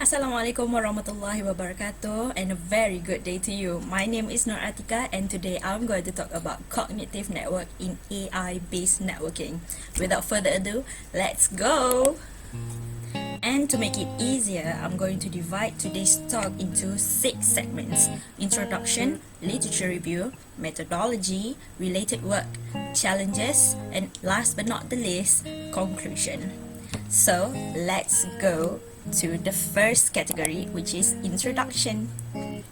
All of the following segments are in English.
Assalamualaikum warahmatullahi wabarakatuh, and a very good day to you. My name is Atiqah, and today I'm going to talk about cognitive network in AI-based networking. Without further ado, let's go! And to make it easier, I'm going to divide today's talk into 6 segments: introduction, literature review, methodology, related work, challenges, and last but not the least, conclusion. So let's go to the first category, which is introduction.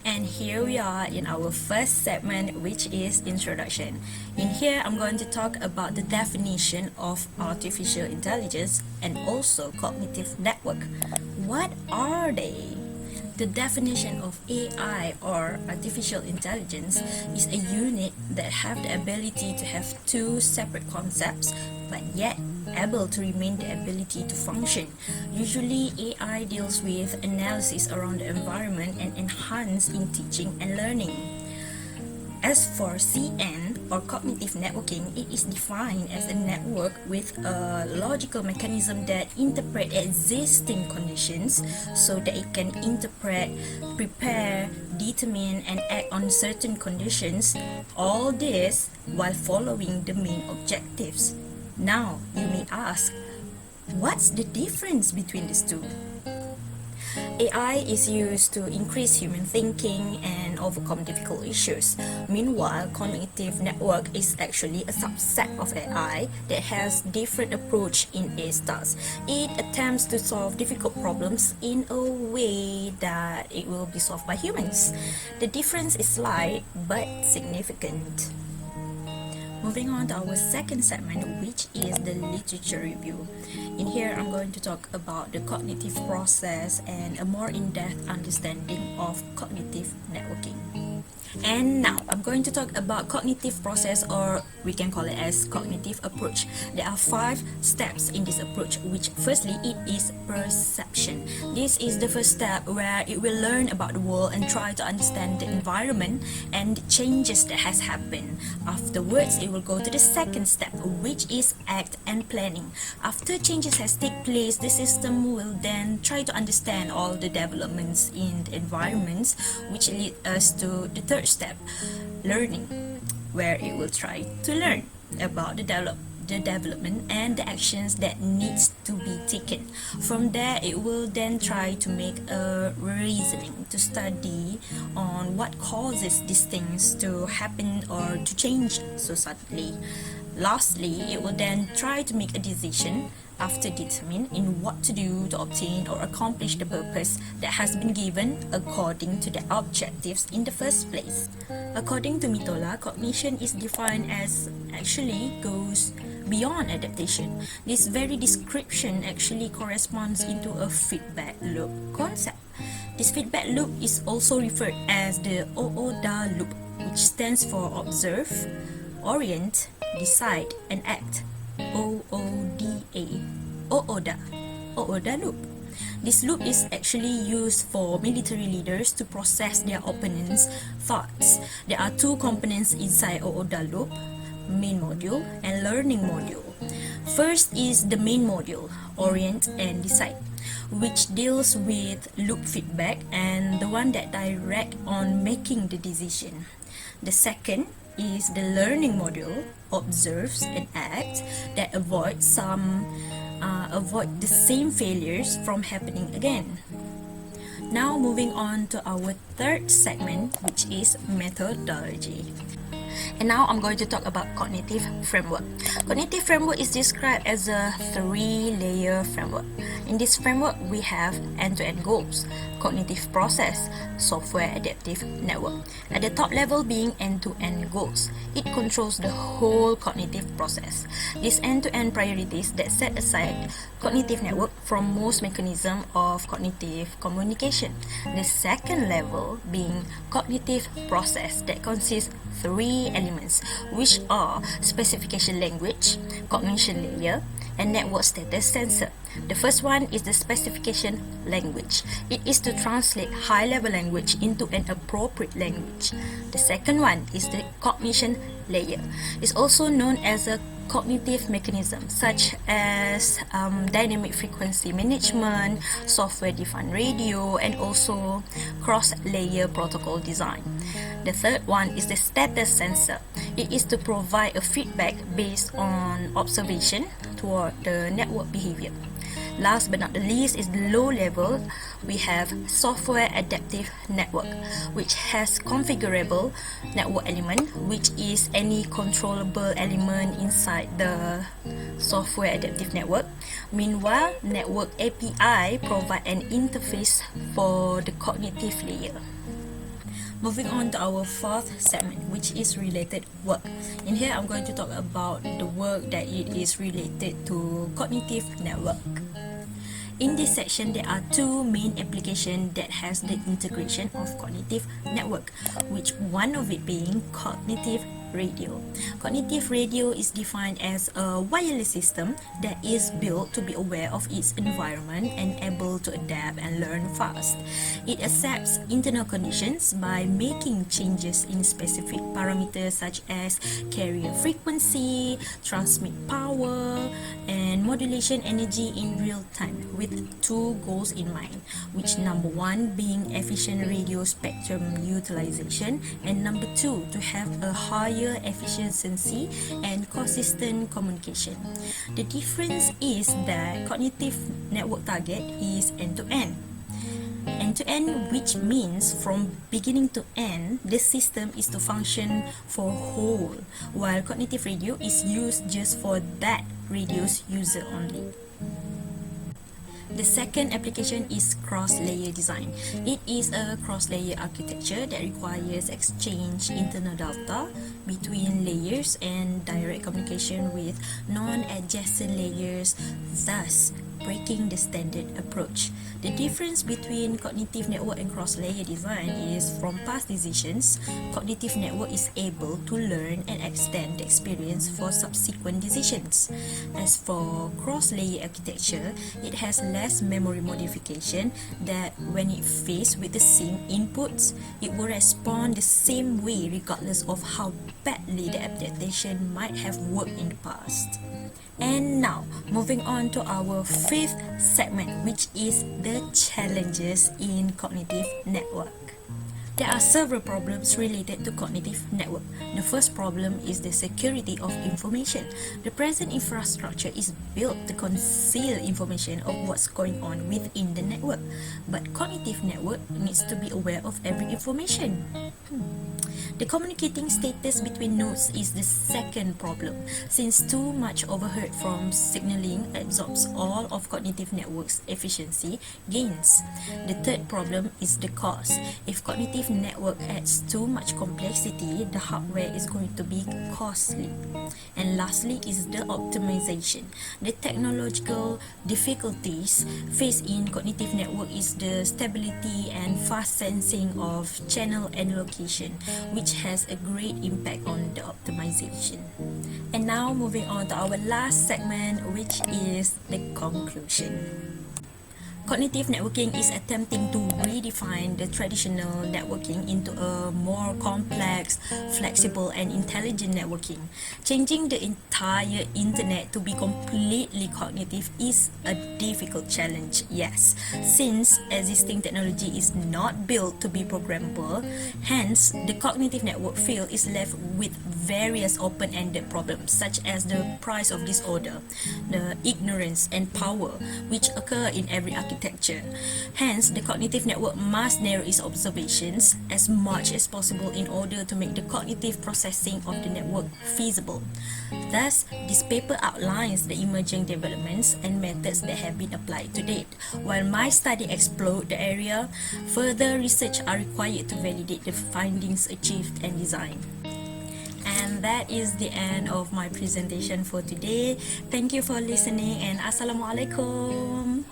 And here we are in our first segment, which is introduction. In here, I'm going to talk about the definition of artificial intelligence and also cognitive network. What are they? The definition of AI, or artificial intelligence, is a unit that have the ability to have two separate concepts, but yet able to remain the ability to function. Usually, AI deals with analysis around the environment and enhance in teaching and learning. As for CN, or cognitive networking, it is defined as a network with a logical mechanism that interprets existing conditions so that it can interpret, prepare, determine, and act on certain conditions, all this while following the main objectives. Now, you may ask, what's the difference between these two? AI is used to increase human thinking and overcome difficult issues. Meanwhile, cognitive network is actually a subset of AI that has different approach in its tasks. It attempts to solve difficult problems in a way that it will be solved by humans. The difference is slight but significant. Moving on to our second segment, which is the literature review. In here, I'm going to talk about the cognitive process and a more in-depth understanding of cognitive networking. And now, I'm going to talk about cognitive process, or we can call it as cognitive approach. There are 5 steps in this approach, which firstly, it is perception. This is the first step where it will learn about the world and try to understand the environment and the changes that has happened. Afterwards, it will go to the second step, which is act and planning. After changes has taken place, the system will then try to understand all the developments in the environments, which lead us to the third step, learning, where it will try to learn about the development and the actions that needs to be taken. From there, it will then try to make a reasoning to study on what causes these things to happen or to change so suddenly. Lastly, it will then try to make a decision after determining in what to do to obtain or accomplish the purpose that has been given according to the objectives in the first place. According to Mitola, cognition is defined as actually goes beyond adaptation. This very description actually corresponds into a feedback loop concept. This feedback loop is also referred as the OODA loop, which stands for observe, orient, decide, and act. OODA. OODA loop. This loop is actually used for military leaders to process their opponents' thoughts. There are 2 components inside OODA loop: main module and learning module. First is the main module, orient and decide, which deals with loop feedback and the one that direct on making the decision. The second is the learning module, observes and act, that avoid the same failures from happening again. Now moving on to our third segment, which is methodology. And now I'm going to talk about cognitive framework. Cognitive framework is described as a 3-layer framework. In this framework, we have end-to-end goals, cognitive process, software adaptive network. At the top level being end-to-end goals, it controls the whole cognitive process. These end-to-end priorities that set aside cognitive network from most mechanism of cognitive communication. The second level being cognitive process that consists 3 elements, which are specification language, cognition layer, and network status sensor. The first one is the specification language. It is to translate high-level language into an appropriate language. The second one is the cognition layer. It's also known as a cognitive mechanisms such as dynamic frequency management, software-defined radio, and also cross-layer protocol design. The third one is the status sensor. It is to provide a feedback based on observation toward the network behavior. Last but not the least is the low level. We have software adaptive network, which has configurable network element, which is any controllable element inside the software adaptive network. Meanwhile, network API provide an interface for the cognitive layer. Moving on to our fourth segment, which is related work. In here, I'm going to talk about the work that it is related to cognitive network. In this section, there are two main applications that has the integration of cognitive network, which one of it being cognitive radio. Cognitive radio is defined as a wireless system that is built to be aware of its environment and able to adapt and learn fast. It accepts internal conditions by making changes in specific parameters such as carrier frequency, transmit power, and modulation energy in real time with two goals in mind, which number one being efficient radio spectrum utilization, and number two to have a higher efficiency and consistent communication. The difference is that cognitive network target is end-to-end. End-to-end, which means from beginning to end, the system is to function for whole, while cognitive radio is used just for that radio's user only. The second application is cross-layer design. It is a cross-layer architecture that requires exchange internal data between layers and direct communication with non-adjacent layers, thus breaking the standard approach. The difference between cognitive network and cross-layer design is from past decisions, cognitive network is able to learn and extend the experience for subsequent decisions. As for cross-layer architecture, it has less memory modification that when it faced with the same inputs, it will respond the same way regardless of how badly the adaptation might have worked in the past. And now, moving on to our fifth segment, which is the challenges in cognitive network. There are several problems related to cognitive network. The first problem is the security of information. The present infrastructure is built to conceal information of what's going on within the network, but cognitive network needs to be aware of every information. The communicating status between nodes is the second problem, since too much overhead from signaling absorbs all of cognitive network's efficiency gains. The third problem is the cost. If cognitive network adds too much complexity, the hardware is going to be costly. And lastly is the optimization. The technological difficulties faced in cognitive network is the stability and fast sensing of channel and location, which has a great impact on the optimization. And now moving on to our last segment, which is the conclusion. Cognitive networking is attempting to redefine the traditional networking into a more complex, flexible, and intelligent networking. Changing the entire internet to be completely cognitive is a difficult challenge, yes, since existing technology is not built to be programmable. Hence, the cognitive network field is left with various open-ended problems such as the price of disorder, the ignorance and power which occur in every architecture. Hence, the cognitive network must narrow its observations as much as possible in order to make the cognitive processing of the network feasible. Thus, this paper outlines the emerging developments and methods that have been applied to date. While my study explored the area, further research are required to validate the findings achieved and designed. And that is the end of my presentation for today. Thank you for listening and Assalamualaikum.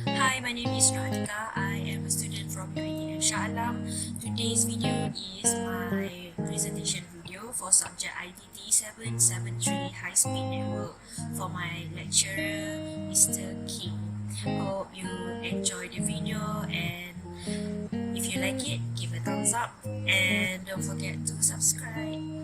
Hi, my name is Atiqah. I am a student from UiTM Shah Alam. Today's video is my presentation video for subject ITT 773 High Speed Network for my lecturer, Mr. King. Hope you enjoy the video, and if you like it, give it thumbs up and don't forget to subscribe.